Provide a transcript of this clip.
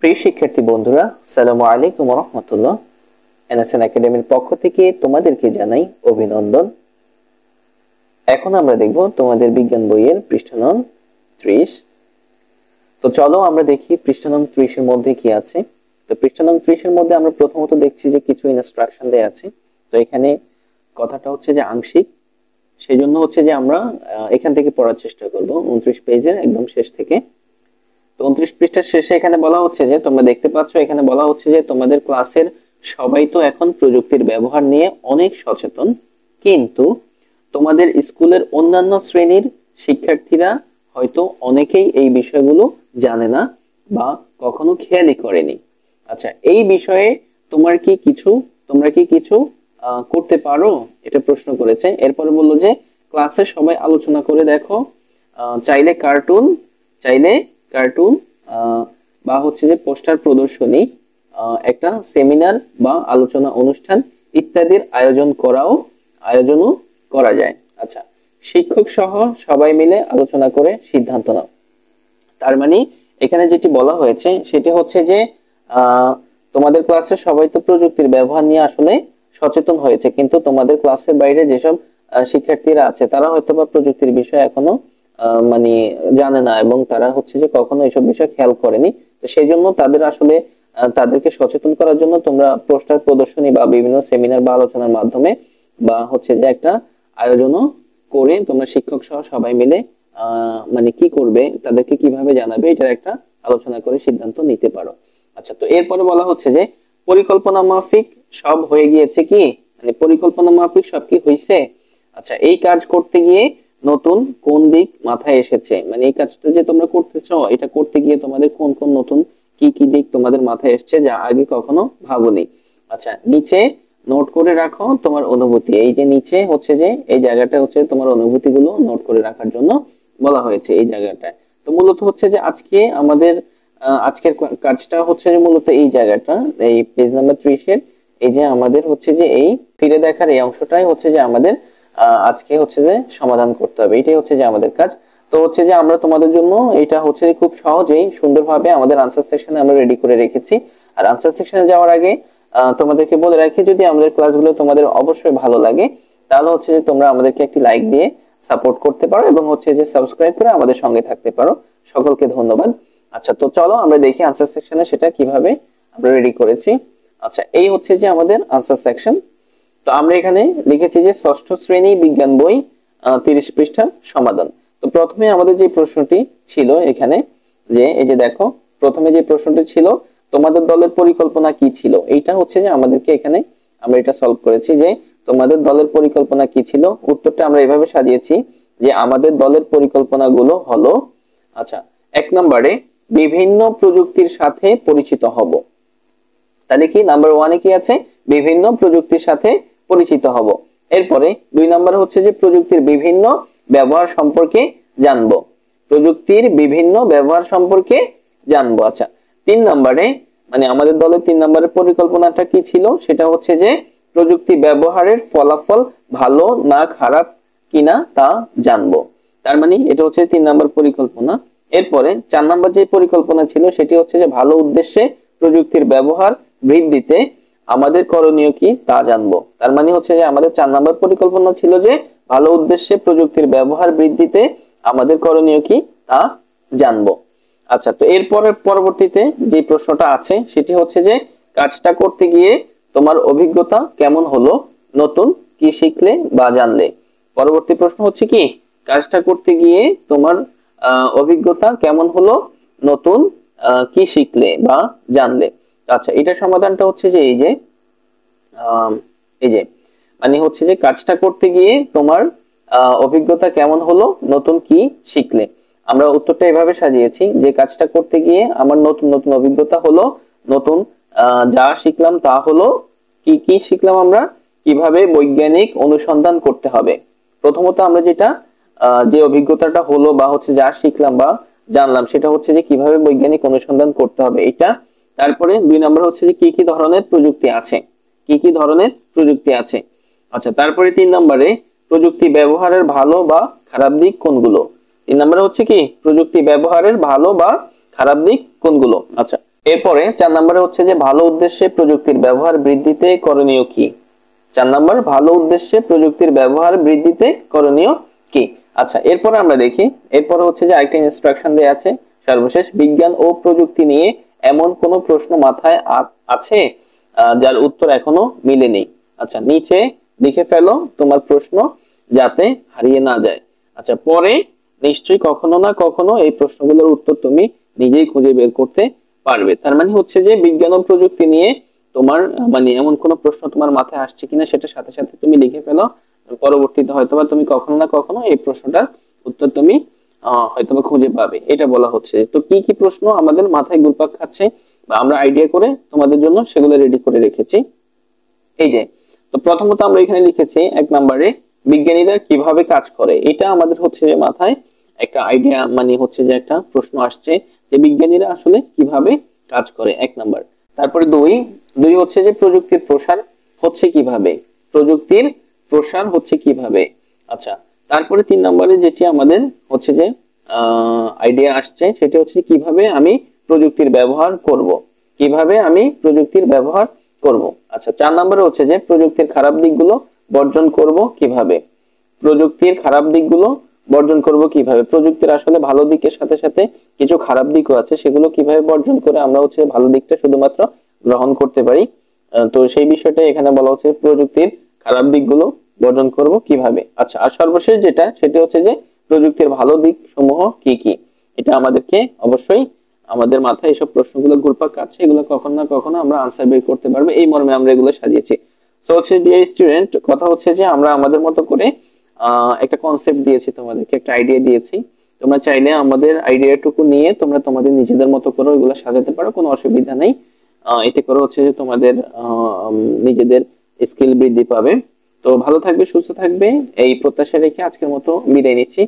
প্রিয় শিক্ষার্থী বন্ধুরা, আসসালামু আলাইকুম ওয়া রাহমাতুল্লাহ। এনএসএন একাডেমির পক্ষ থেকে তোমাদেরকে জানাই অভিনন্দন। এখন আমরা দেখব তোমাদের বিজ্ঞান বইয়ের পৃষ্ঠা নং 30। তো চলো আমরা দেখি পৃষ্ঠা নং 30 এর মধ্যে কি আছে। তো পৃষ্ঠা নং 30 এর মধ্যে আমরা প্রথমত দেখছি যে কিছু ইনস্ট্রাকশন দেয়া আছে। তো এখানে কথাটা হচ্ছে যে আংশিক, সেজন্য হচ্ছে যে আমরা এখান থেকে পড়ার চেষ্টা করব 29 পেজের একদম শেষ থেকে। 29 পৃষ্ঠার শেষে এখানে বলা হচ্ছে যে তোমরা দেখতে পাচ্ছ, এখানে বলা হচ্ছে যে তোমাদের ক্লাসের সবাই তো এখন প্রযুক্তির ব্যবহার নিয়ে অনেক সচেতন, কিন্তু তোমাদের স্কুলের অন্যান্য শ্রেণীর শিক্ষার্থীরা হয়তো অনেকেই এই বিষয়গুলো জানে না বা কখনো খেয়ালই করেনি। আচ্ছা, এই বিষয়ে তোমরা কি কিছু করতে পারো, এটা প্রশ্ন করেছে। এরপরে বললো যে ক্লাসে সবাই আলোচনা করে দেখো, চাইলে কার্টুন বা হচ্ছে যে পোস্টার প্রদর্শনী, একটা সেমিনার বা আলোচনা অনুষ্ঠান ইত্যাদির আয়োজনও করা যায়। আচ্ছা, শিক্ষক সহ সবাই মিলে আলোচনা করে সিদ্ধান্ত নাও। তার মানে এখানে যেটি বলা হয়েছে সেটি হচ্ছে যে তোমাদের ক্লাসে সবাই তো প্রযুক্তির ব্যবহার নিয়ে আসলে সচেতন হয়েছে, কিন্তু তোমাদের ক্লাসের বাইরে যেসব শিক্ষার্থীরা আছে তারা হয়তো বা প্রযুক্তির বিষয়ে এখনো মানে জানে না, এবং তারা হচ্ছে যে কখনো এসব বিষয় খেয়াল করেনি। তো সেই জন্য তাদেরকে সচেতন করার জন্য তোমরা পোস্টার প্রদর্শনী বা বিভিন্ন সেমিনার বা আলোচনার মাধ্যমে বা হচ্ছে যে একটা আয়োজনও করে তোমরা শিক্ষক সহ সবাই মিলে মানে কি করবে, তাদেরকে কিভাবে জানাবে, এটার একটা আলোচনা করে সিদ্ধান্ত নিতে পারো। আচ্ছা, তো এরপরে বলা হচ্ছে যে পরিকল্পনা মাফিক সব হয়ে গিয়েছে কি, মানে পরিকল্পনা মাফিক সব কি হয়েছে। আচ্ছা, এই কাজ করতে গিয়ে নতুন কোন দিক মাথায় এসেছে, মানে এই কাজটা যে তোমরা করতেছো এটা করতে গিয়ে তোমাদের কোন কোন নতুন কি দিক তোমাদের মাথায় এসছে যা আগে কখনো ভাবনি। আচ্ছা, নিচে নোট করে রাখো তোমার অনুভূতি। এই যে নিচে হচ্ছে যে এই জায়গাটা হচ্ছে তোমার অনুভূতিগুলো নোট করে রাখার জন্য বলা হয়েছে এই জায়গাটায়। তো মূলত হচ্ছে যে আজকের কাজটা হচ্ছে যে মূলত এই জায়গাটা, এই পেজ নাম্বার 30 এর এই যে আমাদের হচ্ছে যে এই ফিরে দেখার এই অংশটাই হচ্ছে যে আমাদের আজকে হচ্ছে যে সমাধান করতে হবে। এটাই হচ্ছে যে আমাদের কাজ। তো হচ্ছে যে আমরা তোমাদের জন্য এটা হচ্ছে খুব সহজেই সুন্দরভাবে আমাদের আনসার সেকশনে আমরা রেডি করে রেখেছি। আর আনসার সেকশনে যাওয়ার আগে তোমাদেরকে বলে রাখি, যদি আমাদের ক্লাসগুলো তোমাদের অবশ্যই ভালো লাগে তাহলে হচ্ছে যে তোমরা আমাদেরকে একটি লাইক দিয়ে সাপোর্ট করতে পারো এবং হচ্ছে যে সাবস্ক্রাইব করে আমাদের সঙ্গে থাকতে পারো। সকলকে ধন্যবাদ। আচ্ছা, তো চলো আমরা দেখি আনসার সেকশনে সেটা কিভাবে আমরা রেডি করেছি। আচ্ছা, এই হচ্ছে যে আমাদের আনসার সেকশন। তো আমরা এখানে লিখেছি যে ষষ্ঠ শ্রেণী বিজ্ঞান বই 30 পৃষ্ঠার সমাধান। তো প্রথমে আমাদের যে প্রশ্নটি ছিল এখানে, যে এই যে দেখো প্রথমে যে প্রশ্নটি ছিল তোমাদের দলের পরিকল্পনা কি ছিল, এইটা হচ্ছে যে আমাদেরকে এখানে আমরা এটা সলভ করেছি যে তোমাদের দলের পরিকল্পনা কি ছিল। উত্তরটা আমরা এভাবে সাজিয়েছি যে আমাদের দলের পরিকল্পনাগুলো হলো, আচ্ছা, 1 নম্বরে বিভিন্ন প্রযুক্তির সাথে পরিচিত হব। তাহলে কি নাম্বার 1 এ কি আছে, বিভিন্ন প্রযুক্তির সাথে পরিচিত হব। এরপরে 2 নম্বরে হচ্ছে যে প্রযুক্তির বিভিন্ন ব্যবহার সম্পর্কে জানবো, প্রযুক্তির বিভিন্ন ব্যবহার সম্পর্কে জানবো। আচ্ছা, 3 নম্বরে মানে আমাদের দলের 3 নম্বরের পরিকল্পনাটা কি ছিল, সেটা হচ্ছে যে প্রযুক্তি ব্যবহারের ফলাফল ভালো না খারাপ কিনা তা জানবো। তার মানে এটা হচ্ছে 3 নম্বর পরিকল্পনা। এরপরে 4 নম্বর যে পরিকল্পনা ছিল সেটি হচ্ছে যে ভালো উদ্দেশ্যে প্রযুক্তির ব্যবহার বৃদ্ধিতে আমাদের করণীয় কি তা জানবো। তার মানে হচ্ছে যে আমাদের 4 নম্বর পরিকল্পনা ছিল যে ভালো উদ্দেশ্যে প্রযুক্তির ব্যবহার বৃদ্ধিতে আমাদের করণীয় কি তা জানবো। আচ্ছা, তো এরপরে পরবর্তীতে যে প্রশ্নটা আছে সেটি হচ্ছে যে কাজটা করতে গিয়ে তোমার অভিজ্ঞতা কেমন হলো, নতুন কি শিখলে বা জানলে। পরবর্তী প্রশ্ন হচ্ছে কি, কাজটা করতে গিয়ে তোমার অভিজ্ঞতা কেমন হলো, নতুন কি শিখলে বা জানলে। আচ্ছা, এটা সমাধানটা হচ্ছে যে এই যে মানে হচ্ছে যে কাজটা করতে গিয়ে তোমার অভিজ্ঞতা কেমন হলো, নতুন কি শিখলে। আমরা উত্তরটা এভাবে সাজিয়েছি যে কাজটা করতে গিয়ে আমার নতুন নতুন অভিজ্ঞতা হলো, নতুন যা শিখলাম তা হলো কি শিখলাম আমরা, কিভাবে বৈজ্ঞানিক অনুসন্ধান করতে হবে। প্রথমত আমরা যে অভিজ্ঞতাটা হলো বা হচ্ছে যা শিখলাম বা জানলাম সেটা হচ্ছে যে কিভাবে বৈজ্ঞানিক অনুসন্ধান করতে হবে এটা। তারপরে 2 নম্বর হচ্ছে যে কি ধরনের প্রযুক্তি আছে। আচ্ছা, তারপরে 3 নম্বরে প্রযুক্তি ব্যবহারের ভালো বা খারাপ দিক কোনগুলো। 3 নম্বরে হচ্ছে কি প্রযুক্তি ব্যবহারের ভালো বা খারাপ দিক কোনগুলো। আচ্ছা, এরপরে 4 নম্বরে হচ্ছে যে ভালো উদ্দেশ্যে প্রযুক্তির ব্যবহার বৃদ্ধিতে করণীয় কি। 4 নম্বর, ভালো উদ্দেশ্যে প্রযুক্তির ব্যবহার বৃদ্ধিতে করণীয় কি। আচ্ছা, এরপরে আমরা দেখি, এরপরে হচ্ছে যে আরেকটা ইনস্ট্রাকশন দেয়া আছে সর্বশেষ, বিজ্ঞান ও প্রযুক্তি নিয়ে এমন কোন প্রশ্ন মাথায় আছে যার উত্তর এখনো মিলেনি। আচ্ছা, নিচে লিখে ফেলো তোমার প্রশ্ন যাতে হারিয়ে না যায়। আচ্ছা, পরে নিশ্চয়ই কখনো না কখনো এই প্রশ্নগুলোর উত্তর তুমি নিজেই খুঁজে বের করতে পারবে। তার মানে হচ্ছে যে বিজ্ঞান ও প্রযুক্তি নিয়ে তোমার মানে এমন কোন প্রশ্ন তোমার মাথায় আসছে কিনা সেটা সাথে সাথে তুমি লিখে ফেলো। পরবর্তীতে হয়তোবা তুমি কখনো না কখনো এই প্রশ্নটার উত্তর তুমি হয়তোবা খুঁজে পাবে, এটা বলা হচ্ছে। তো কি কি প্রশ্ন আমাদের মাথায় ঘুরপাক খাচ্ছে বা আমরা আইডিয়া করে তোমাদের জন্য সেগুলো রেডি করে রেখেছি। এই যে, তো প্রথমত আমরা এখানে লিখেছি 1 নম্বরে বিজ্ঞানীরা কিভাবে কাজ করে। এটা আমাদের হচ্ছে যে মাথায় একটা আইডিয়া মানে হচ্ছে যে একটা প্রশ্ন আসছে যে বিজ্ঞানীরা আসলে কিভাবে কাজ করে, 1 নাম্বার। তারপরে দুই হচ্ছে যে প্রযুক্তির প্রসার হচ্ছে কিভাবে, প্রযুক্তির প্রসার হচ্ছে কিভাবে। আচ্ছা, তারপরে 3 নম্বরে যেটি আমাদের হচ্ছে যে আইডিয়া আসছে সেটা হচ্ছে কিভাবে আমি প্রযুক্তির ব্যবহার করব, কিভাবে আমি প্রযুক্তির ব্যবহার করব। আচ্ছা, 4 নম্বরে হচ্ছে যে প্রযুক্তির খারাপ দিকগুলো বর্জন করব কিভাবে, প্রযুক্তির খারাপ দিকগুলো বর্জন করব কিভাবে। প্রযুক্তির আসলে ভালো দিকের সাথে সাথে কিছু খারাপ দিকও আছে, সেগুলো কিভাবে বর্জন করে আমরা হচ্ছে ভালো দিকটা শুধুমাত্র গ্রহণ করতে পারি। তো সেই বিষয়টা এখানে বলা হচ্ছে প্রযুক্তির খারাপ দিকগুলো বর্জন করব কিভাবে। আচ্ছা, আর সর্বশেষ যেটা সেটা হচ্ছে যে প্রযুক্তির ভালো দিক সমূহ কি কি। এটা আমাদেরকে অবশ্যই আমাদের মাথায় এইসব প্রশ্নগুলো ঘুরপাক খাচ্ছে, এগুলো কখনো না কখনো আমরা আনসার বের করতে পারবো, এই মর্মে আমরা এগুলো সাজিয়েছি। সো হচ্ছে ডিয়ার স্টুডেন্ট, কথা হচ্ছে যে আমরা আমাদের মতো করে একটা কনসেপ্ট দিয়েছি, তোমাদেরকে একটা আইডিয়া দিয়েছি। তোমরা চাইলে আমাদের আইডিয়াটুকু নিয়ে তোমরা তোমাদের নিজেদের মতো করে ওইগুলো সাজাতে পারো, কোনো অসুবিধা নেই। এতে করে হচ্ছে যে তোমাদের নিজেদের স্কিল বৃদ্ধি পাবে। তো ভালো থাকবে, সুস্থ থাকবে, এই প্রত্যাশা রেখে আজকের মতো বিদায় নিচ্ছি।